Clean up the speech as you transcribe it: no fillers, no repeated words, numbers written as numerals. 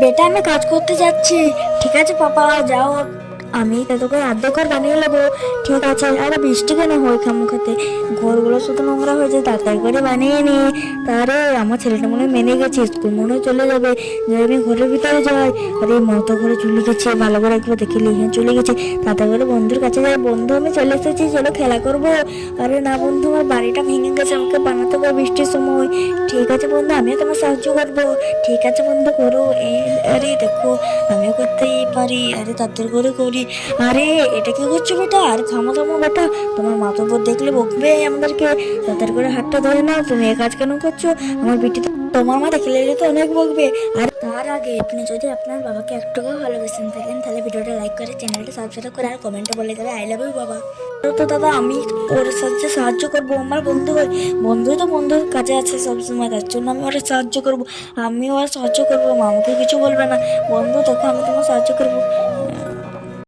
বেটা আমি কাজ করতে যাচ্ছি। ঠিক আছে পাপা, যাও। আমি তোকে আর্ধেক ঘর বানিয়ে নেবো। ঠিক আছে। আরে বৃষ্টি কেন হয় খামুখাতে, ঘরগুলো শুধু নোংরা হয়েছে, তাড়াতাড়ি করে বানিয়ে নি। তারে আমার ছেলেটা মনে হয় মেনে গেছে, স্কুল মনে হয় চলে যাবে। যে আমি ঘরের ভিতরে যাই, আরে মা তো ঘরে চলে গেছে, ভালো করে একবার দেখে লিখে চলে গেছে। তাড়াতাড়ি করে বন্ধুর কাছে যাই, বন্ধু আমি চলে এসেছি, চলো খেলা করবো। আরে না বন্ধু, আমার বাড়িটা ভেঙে গেছে, আমাকে বানাতে হবে বৃষ্টির সময়। ঠিক আছে বন্ধু, আমিও তোমার সাহায্য করবো। ঠিক আছে বন্ধু, করো। আরে দেখো, আমিও করতেই পারি। আরে তাদের করে করি। আরে এটা কি করছো বেটা? আর থামো থামো বেটা, তোমার মা তো দেখলে বকবে আমাদেরকে। তাদের করে হাতটা ধরে নাও, তুমি এ কাজ কেন করছো? আমার বিটি তো, তোমার মা দেখলে তো অনেক বকবে। আর তার আগে আপনি যদি আপনার বাবাকে একটুকু ভালোবেসেন থাকেন, তাহলে ভিডিওটা লাইক করে চ্যানেলটা সাবস্ক্রাইব করে আর কমেন্টে বলে দেবে আই লাভ ইউ বাবা। তো দাদা, আমি ওর সাথে সাহায্য করবো, আমার বন্ধু হয়। বন্ধুই তো বন্ধুর কাছে আছে সবসময়, তার জন্য আমি ওরা সাহায্য করবো। আমি ওর সাহায্য করবো, মা আমাকে কিছু বলবে না। বন্ধু দেখো, আমি তোমার সাহায্য করবো।